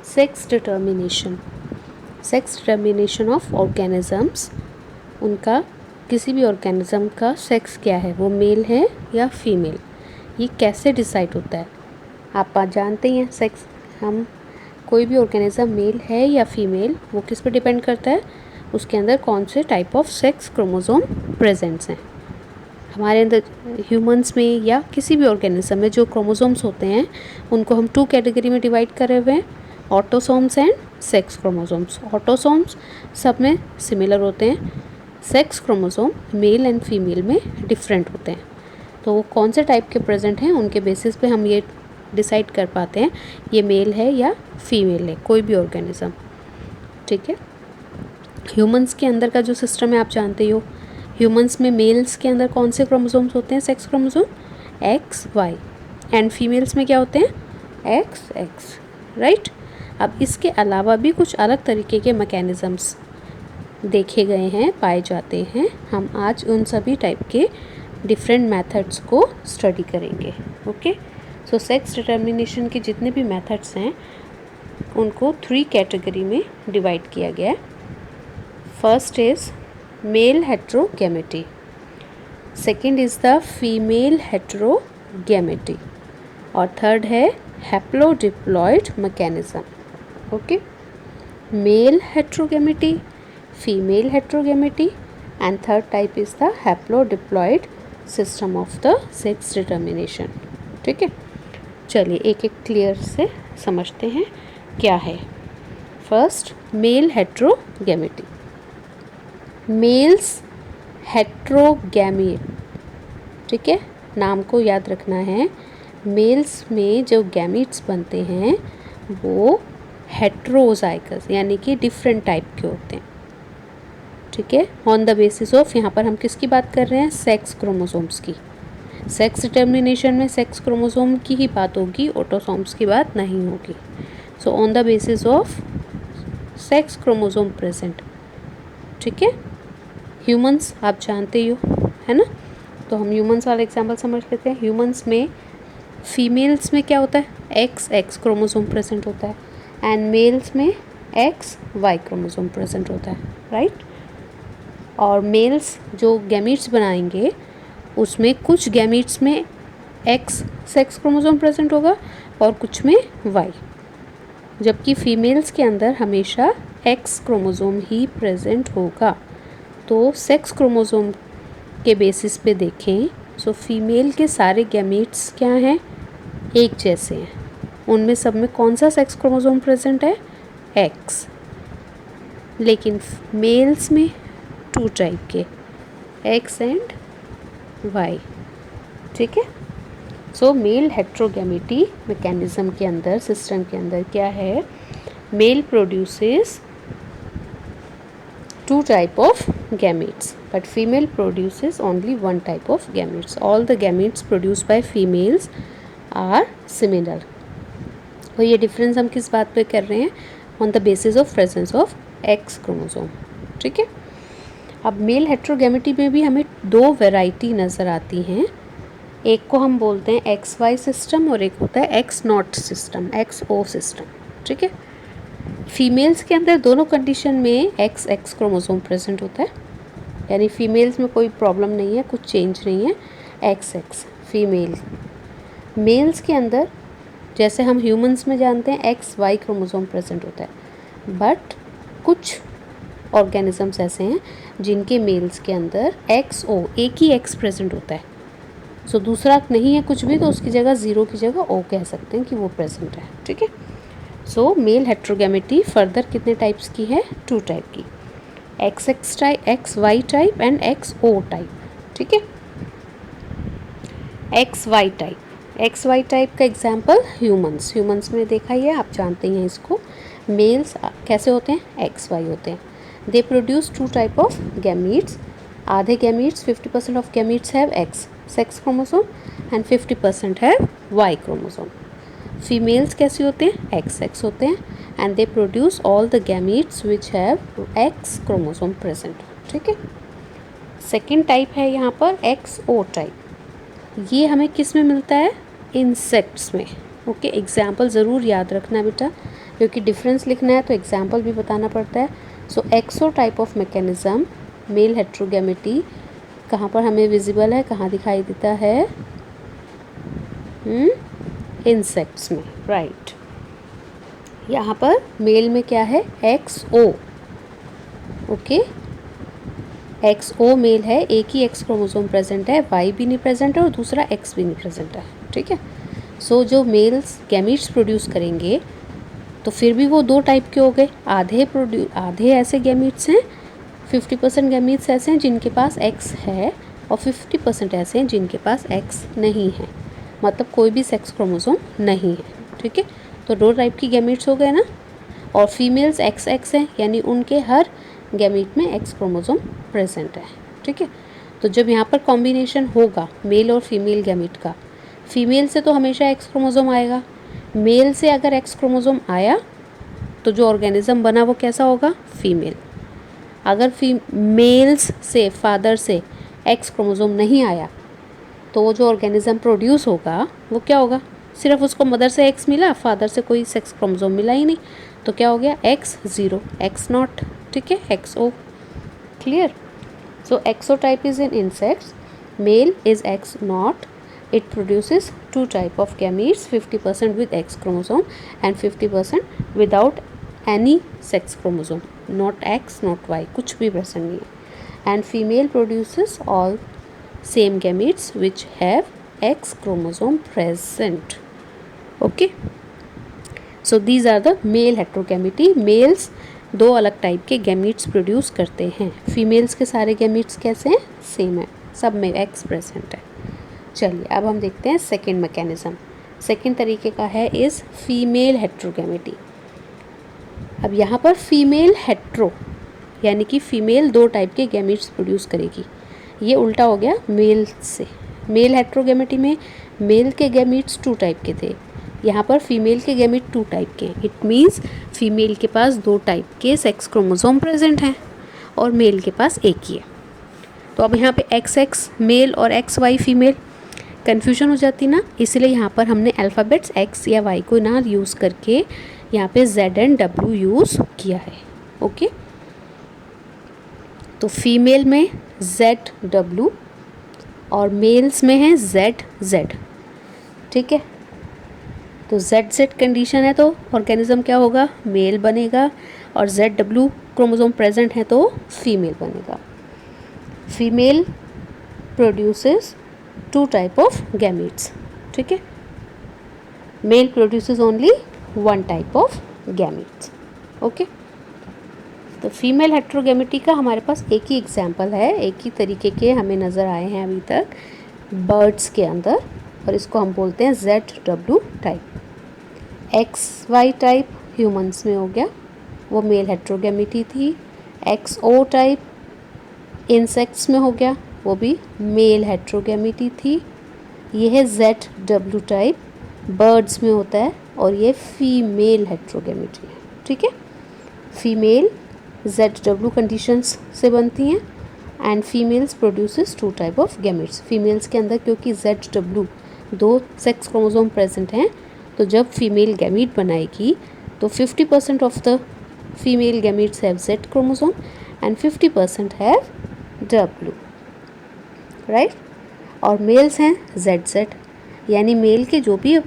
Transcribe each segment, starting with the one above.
Sex determination, sex determination of organisms, उनका किसी भी ऑर्गेनिज्म का सेक्स क्या है, वो मेल है या फीमेल, ये कैसे डिसाइड होता है। आप जानते ही हैं सेक्स, हम कोई भी ऑर्गेनिज्म मेल है या फीमेल वो किस पे डिपेंड करता है, उसके अंदर कौन से type of sex chromosome presents हैं। हमारे अंदर ह्यूमंस में या किसी भी ऑर्गेनिज्म में जो क्रोमोसोम्स होते हैं उनको हम 2 कैटेगरी में डिवाइड करे हुए हैं, autosomes and sex chromosomes. Autosomes सब में सिमिलर होते हैं, sex chromosome male and female में डिफरेंट होते हैं। तो वो कौन से टाइप के प्रेजेंट हैं उनके बेसिस पे हम ये डिसाइड कर पाते हैं ये मेल है या फीमेल है कोई भी ऑर्गेनिज्म। ठीक है, ह्यूमंस के अंदर का जो सिस्टम है आप जानते ही हो। ह्यूमंस में मेल्स के अंदर कौन से क्रोमोसोम्स होते हैं, sex chromosome X Y, and females में क्या होते हैं एक्स एक्स, राइट। अब इसके अलावा भी कुछ अलग तरीके के मैकेनिज़म्स देखे गए हैं, पाए जाते हैं। हम आज उन सभी टाइप के डिफरेंट मेथड्स को स्टडी करेंगे। ओके, सो सेक्स डिटर्मिनेशन के जितने भी मेथड्स हैं उनको 3 कैटेगरी में डिवाइड किया गया है। First is male heterogamety, second is the female heterogamety, और थर्ड है haplodiploid mechanism. Okay, male heterogamety, female heterogamety, and third type is the haplodiploid system of the sex determination. ठीक है, चलिए एक एक क्लियर से समझते हैं क्या है। First, male heterogamety. Males heterogamy, ठीक है, नाम को याद रखना है। मेल्स में जो गैमीट्स बनते हैं वो हेट्रोजाइगस यानी कि डिफरेंट टाइप के होते हैं। ठीक है, ऑन द बेसिस ऑफ, यहाँ पर हम किसकी बात कर रहे हैं, सेक्स क्रोमोसोम्स की। सेक्स डिटर्मिनेशन में सेक्स क्रोमोसोम की ही बात होगी, ऑटोसोम्स की बात नहीं होगी। So on the basis of sex chromosome present. ठीक है, ह्यूमंस आप जानते ही हो, है ना, तो हम ह्यूमंस वाला एग्जांपल समझ लेते हैं। ह्यूमंस में फीमेल्स में क्या होता है, एक्स एक्स क्रोमोसोम प्रेजेंट होता है, एंड मेल्स में एक्स वाई क्रोमोसोम प्रेजेंट होता है, राइट। और मेल्स जो गैमीट्स बनाएंगे उसमें कुछ गैमीट्स में एक्स सेक्स क्रोमोसोम प्रेजेंट होगा और कुछ में वाई, जबकि फीमेल्स के अंदर हमेशा एक्स क्रोमोसोम ही प्रेजेंट होगा। तो सेक्स क्रोमोसोम के बेसिस पे देखें सो फीमेल के सारे गैमीट्स क्या हैं, एक जैसे हैं। उनमें सब में कौन सा सेक्स क्रोमोसोम प्रेजेंट है, एक्स। लेकिन मेल्स में 2 टाइप के, एक्स एंड वाई। ठीक है, सो मेल हेट्रोगैमेटी मैकेनिज्म के अंदर, सिस्टम के अंदर क्या है, male produces 2 type of gametes but female produces only 1 type of gametes. All the gametes produced by females are similar. तो ये डिफरेंस हम किस बात पे कर रहे हैं, on the basis of presence of x chromosome. ठीक है, अब मेल हेट्रोगैमेटी में भी हमें 2 वैरायटी नज़र आती हैं। एक को हम बोलते हैं एक्स वाई सिस्टम और एक होता है X not system, X O system. ठीक है, फीमेल्स के अंदर दोनों कंडीशन में एक्स एक्स क्रोमोसोम प्रेजेंट होता है, यानी फीमेल्स में कोई प्रॉब्लम नहीं है, कुछ चेंज नहीं है, एक्स एक्स फीमेल। मेल्स के अंदर जैसे हम ह्यूमंस में जानते हैं एक्स वाई क्रोमोसोम प्रेजेंट होता है, बट कुछ ऑर्गेनिजम्स ऐसे हैं जिनके मेल्स के अंदर एक्स ओ, एक ही एक्स प्रेजेंट होता है। सो दूसरा नहीं है कुछ भी, तो उसकी जगह 0 की जगह ओ कह सकते हैं कि वो प्रेजेंट है। ठीक है, सो मेल हेट्रोगैमेटी फर्दर कितने टाइप्स की है, 2 टाइप की, X X type, X Y type and X O type. ठीक है, X Y type, X Y type का एग्जांपल ह्यूमंस, ह्यूमंस में देखा ही है, आप जानते हैं इसको। मेल्स कैसे होते हैं, एक्स वाई होते हैं। They produce 2 type of gametes, आधे gametes 50% of gametes have X sex chromosome and 50% have Y chromosome. Females कैसे होते हैं, एक्स एक्स होते हैं, and they produce all the gametes which have X chromosome present. ठीक है, सेकेंड टाइप है यहाँ पर एक्स ओ टाइप। ये हमें किस में मिलता है, इंसेक्ट्स में। ओके, एग्जाम्पल ज़रूर याद रखना बेटा, क्योंकि डिफरेंस लिखना है तो एग्जाम्पल भी बताना पड़ता है. सो XO type of mechanism mail हेट्रोगैमेटी कहाँ पर हमें विजिबल है, कहाँ दिखाई देता है? इंसेक्ट्स में, राइट. यहाँ पर मेल में क्या है? XO. ओके, XO मेल है, एक ही X क्रोमोसोम प्रेजेंट है, Y भी नहीं प्रेजेंट है और दूसरा X भी नहीं प्रेजेंट है. ठीक है. सो जो मेल्स गैमीट्स प्रोड्यूस करेंगे तो फिर भी वो दो टाइप के हो गए. आधे ऐसे गैमीट्स हैं, 50% गैमीट्स ऐसे हैं जिनके पास X है और 50% ऐसे हैं जिनके पास X नहीं है, मतलब कोई भी सेक्स क्रोमोसोम नहीं है. ठीक है. तो दो टाइप की गैमीट्स हो गए ना. और फीमेल्स XX हैं, यानी उनके हर गैमीट में X क्रोमोसोम प्रेजेंट है. ठीक है. तो जब यहाँ पर कॉम्बिनेशन होगा मेल और फीमेल गैमीट का, फीमेल से तो हमेशा X क्रोमोसोम आएगा, मेल से अगर X क्रोमोसोम आया तो जो ऑर्गेनिज्म बना वो कैसा होगा? फीमेल. अगर मेल्स से, फादर से X क्रोमोसोम नहीं आया तो वो जो ऑर्गेनिज्म प्रोड्यूस होगा वो क्या होगा? सिर्फ उसको मदर से X मिला, फादर से कोई सेक्स क्रोमोसोम मिला ही नहीं, तो क्या हो गया? X0, X0. ठीक है, XO. Clear? So XO type is in insects, male is X0. It produces two type of gametes, 50% with X chromosome and 50% without any sex chromosome, not X not Y, कुछ भी present नहीं है. And female produces all same gametes which have X chromosome present. Okay, so these are the male heterogamety. Males दो अलग type के gametes produce करते हैं. Females के सारे गैमीट्स कैसे हैं? सेम है, सब में X प्रेजेंट है. चलिए अब हम देखते हैं सेकेंड मैकेनिज्म. सेकेंड तरीके का है इज़ फीमेल हेट्रोगैमेटी. अब यहाँ पर फीमेल हेट्रो यानी कि फीमेल दो टाइप के गैमीट्स प्रोड्यूस करेगी. ये उल्टा हो गया मेल से. मेल हेट्रोगैमेटी में मेल के गैमीट्स टू टाइप के थे, यहाँ पर फीमेल के गैमीट टू टाइप के हैं. इट मीन्स फीमेल के पास दो टाइप के सेक्स क्रोमोसोम प्रेजेंट हैं और मेल के पास एक ही है. तो अब यहाँ पे XX मेल और XY फीमेल, कन्फ्यूजन हो जाती ना, इसलिए यहाँ पर हमने अल्फ़ाबेट्स X या Y को ना यूज़ करके यहाँ पे Z एंड W यूज़ किया है. ओके, तो फीमेल में ZW और मेल्स में है ZZ. ठीक है, तो ZZ कंडीशन है तो ऑर्गेनिज्म क्या होगा? मेल बनेगा. और ZW क्रोमोसोम प्रेजेंट है तो फीमेल बनेगा. Female produces two type of gametes. ठीक है, male produces only one type of gametes. Okay, तो फीमेल हेट्रोगैमेटी का हमारे पास एक ही एग्जाम्पल है, एक ही तरीके के हमें नज़र आए हैं अभी तक बर्ड्स के अंदर, और इसको हम बोलते हैं ZW type. XY type humans में हो गया, वो मेल हेट्रोगैमेटी थी. XO टाइप इंसेक्ट्स में हो गया, वो भी मेल हेट्रोगैमेटी थी. ये है ZW टाइप, बर्ड्स में होता है, और ये फीमेल हेट्रोगैमेटी है. ठीक है, फीमेल ZW कंडीशंस से बनती हैं and females produces two type of gametes. Females के अंदर क्योंकि ZW दो सेक्स क्रोमोसोम प्रेजेंट हैं, तो जब फीमेल गैमीट बनाएगी तो 50% of the female gametes have Z chromosome and 50% have W. Right, और मेल्स हैं ZZ, यानी मेल के जो भी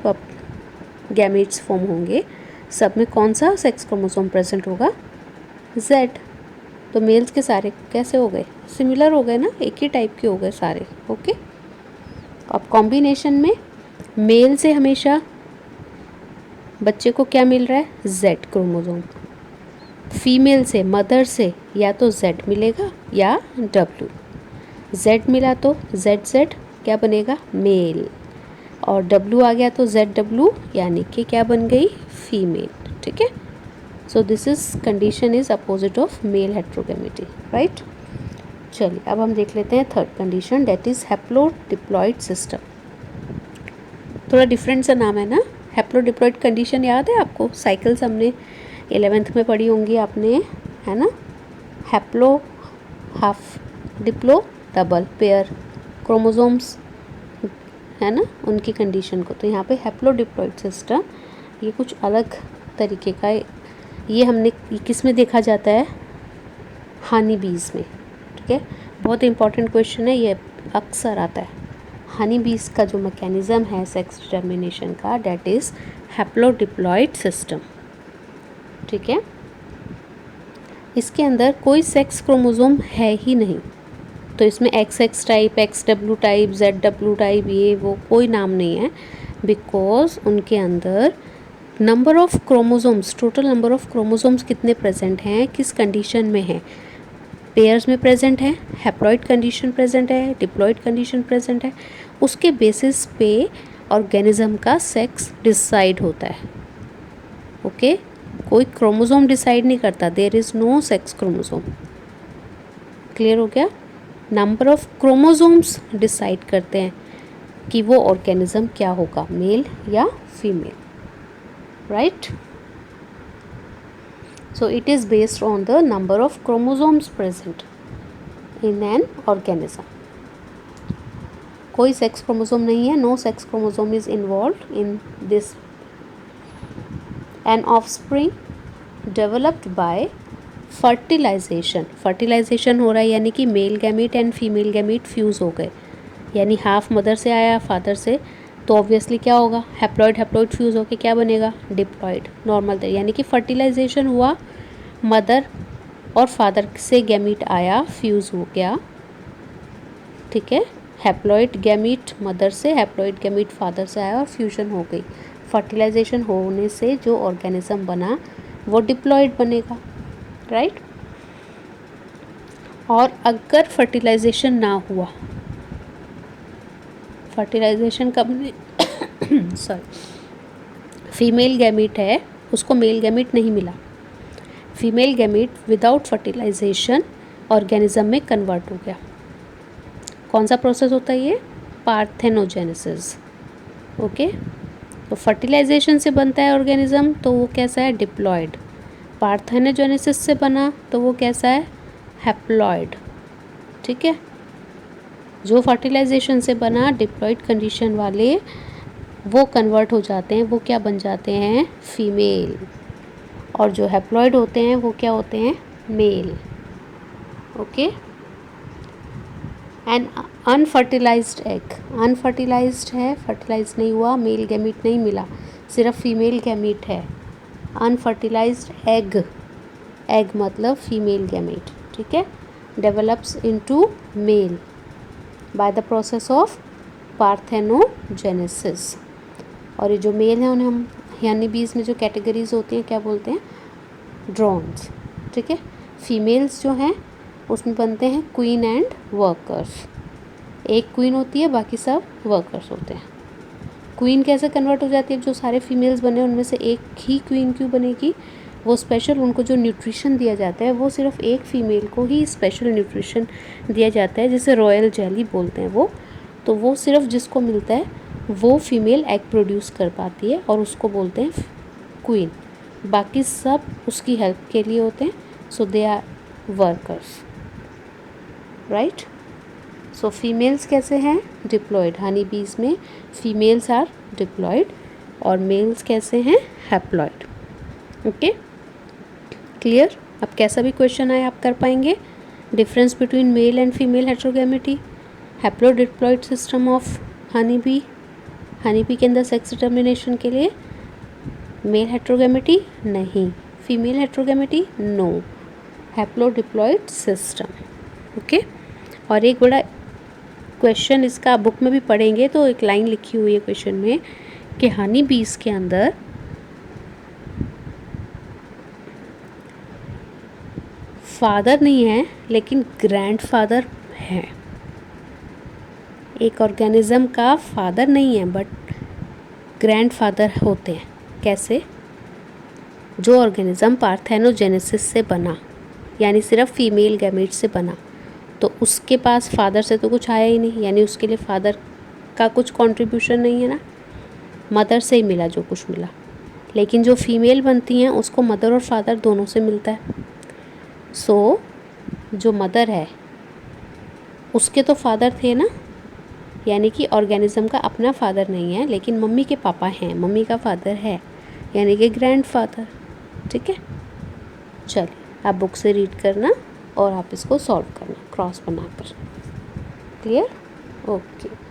गैमीट्स फॉर्म होंगे सब में कौन सा सेक्स क्रोमोसोम प्रेजेंट होगा? Z. तो मेल्स के सारे कैसे हो गए? सिमिलर हो गए ना, एक ही टाइप के हो गए सारे. ओके, अब कॉम्बिनेशन में मेल से हमेशा बच्चे को क्या मिल रहा है? Z chromosome. फीमेल से, मदर से या तो Z मिलेगा या W. Z मिला तो ZZ क्या बनेगा? मेल. और W आ गया तो ZW यानी कि क्या बन गई? फीमेल. ठीक है, so this is condition is opposite of male heterogamety. Right, चलिए अब हम देख लेते हैं third condition, that is haplodiploid system. थोड़ा डिफरेंट सा नाम है ना. हैप्लोडिप्लॉइड कंडीशन याद है आपको? साइकिल्स हमने 11th में पढ़ी होंगी आपने, है ना. Haplo, half, Diplo, double pair chromosomes है ना, उनकी कंडीशन को. तो यहाँ पे हैप्लोडिप्लॉइड सिस्टम ये कुछ अलग तरीके का, ये हमने किस में देखा जाता है, हनी बीज में। ठीक है, बहुत इंपॉर्टेंट क्वेश्चन है, ये अक्सर आता है। हनी बीज का जो मैकेनिज्म है सेक्स डिटर्मिनेशन का, डेट इज़ हैप्लोडिप्लॉइड सिस्टम। ठीक है, इसके अंदर कोई सेक्स क्रोमोसोम है ही नहीं, तो इसमें XX type, XW type, ZW type, ये वो कोई नाम नहीं है, बिकॉज उनके अंदर number of chromosomes, total number of chromosomes कितने प्रेजेंट हैं, किस कंडीशन में है, पेयर्स में प्रेजेंट है, हैप्लॉइड कंडीशन प्रेजेंट है, डिप्लॉइड कंडीशन प्रेजेंट है, उसके बेसिस पे ऑर्गेनिज्म का सेक्स डिसाइड होता है। ओके, कोई क्रोमोसोम डिसाइड नहीं करता, there is no sex chromosome. Clear हो गया? नंबर ऑफ क्रोमोसोम्स डिसाइड करते हैं कि वो ऑर्गेनिज्म क्या होगा, मेल या female, right? So it is based on the number of chromosomes present in an organism. कोई सेक्स क्रोमोसोम नहीं है, no sex chromosome is involved in this. An offspring developed by fertilization, fertilization हो रहा है यानी कि male gamete and female gamete fuse हो गए, यानी हाफ मदर से आया फादर से, तो ऑब्वियसली क्या होगा, हैप्लॉइड हैप्लॉइड फ्यूज़ होके क्या बनेगा, डिप्लॉइड नॉर्मल, यानी कि फर्टिलाइजेशन हुआ, मदर और फादर से गैमीट आया, फ्यूज़ हो गया। ठीक है, हैप्लॉइड गैमीट मदर से, हैप्लॉइड गैमीट फादर से आया और फ्यूजन हो गई। फर्टिलाइजेशन होने से जो ऑर्गेनिज्म बना वो डिप्लॉइड बनेगा, राइट? और अगर फर्टिलाइजेशन ना हुआ, फर्टिलाइजेशन कब सॉरी, फीमेल गैमीट है, उसको मेल गैमीट नहीं मिला, female gamete without fertilization organism में कन्वर्ट हो गया। कौन सा प्रोसेस होता है ये, पार्थेनोजेनेसिस। ओके, तो फर्टिलाइजेशन से बनता है ऑर्गेनिज्म, तो वो कैसा है, डिप्लॉइड। पार्थेनोजेनेसिस से बना तो वो कैसा है, हैप्लॉइड। ठीक है, जो फर्टिलाइजेशन से बना डिप्लॉइड कंडीशन वाले वो कन्वर्ट हो जाते हैं, वो क्या बन जाते हैं, फीमेल, और जो हैप्लॉइड होते हैं वो क्या होते हैं, male. Okay, an unfertilized egg, unfertilized है, फर्टिलाइज नहीं हुआ, मेल गैमीट नहीं मिला, सिर्फ फीमेल गैमीट है। अनफर्टिलाइज्ड एग, एग मतलब फीमेल गैमीट, ठीक है, develops into male by the process of parthenogenesis. और ये जो मेल है उन्हें हम यानी बीज में जो कैटेगरीज होती हैं क्या बोलते हैं, ड्रोन्स। ठीक है, फीमेल्स जो हैं उसमें बनते हैं क्वीन एंड वर्कर्स। एक क्वीन होती है, बाकी सब वर्कर्स होते हैं। क्वीन कैसे कन्वर्ट हो जाती है, जो सारे फीमेल्स बने उनमें से एक ही क्वीन क्यों बनेगी, वो स्पेशल उनको जो न्यूट्रिशन दिया जाता है वो सिर्फ एक फ़ीमेल को ही स्पेशल न्यूट्रिशन दिया जाता है, जिसे रॉयल जेली बोलते हैं वो, तो वो सिर्फ जिसको मिलता है वो फीमेल एग प्रोड्यूस कर पाती है और उसको बोलते हैं क्वीन, बाकी सब उसकी हेल्प के लिए होते हैं, so they are workers, right. So females कैसे हैं, डिप्लॉयड, हनी बीज में फीमेल्स आर डिप्लॉयड और मेल्स कैसे हैं, हैप्लॉयड। Okay, clear. अब कैसा भी क्वेश्चन आए आप कर पाएंगे। Difference between male and female heterogamety, haplodiploid system of honey bee, honey bee के अंदर सेक्स डिटर्मिनेशन के लिए मेल हेट्रोगैमेटी नहीं, female heterogamety no, haplodiploid system. Okay, और एक बड़ा क्वेश्चन इसका आप बुक में भी पढ़ेंगे तो एक लाइन लिखी हुई है क्वेश्चन में कि हनी बीज के अंदर फादर नहीं है लेकिन ग्रैंडफादर है। एक ऑर्गेनिज्म का फादर नहीं है बट ग्रैंडफादर होते हैं। कैसे, जो ऑर्गेनिज्म पार्थेनोजेनेसिस से बना यानी सिर्फ फीमेल गैमेट से बना, तो उसके पास फादर से तो कुछ आया ही नहीं, यानी उसके लिए फादर का कुछ कंट्रीब्यूशन नहीं है ना, मदर से ही मिला जो कुछ मिला। लेकिन जो फीमेल बनती हैं उसको मदर और फादर दोनों से मिलता है। सो जो मदर है उसके तो फादर थे ना, यानी कि ऑर्गेनिज्म का अपना फादर नहीं है लेकिन मम्मी के पापा हैं, मम्मी का फादर है, यानी कि ग्रैंडफादर। ठीक है, चलिए आप बुक से रीड करना और आप इसको सॉल्व करना क्रॉस बनाकर। क्लियर? ओके।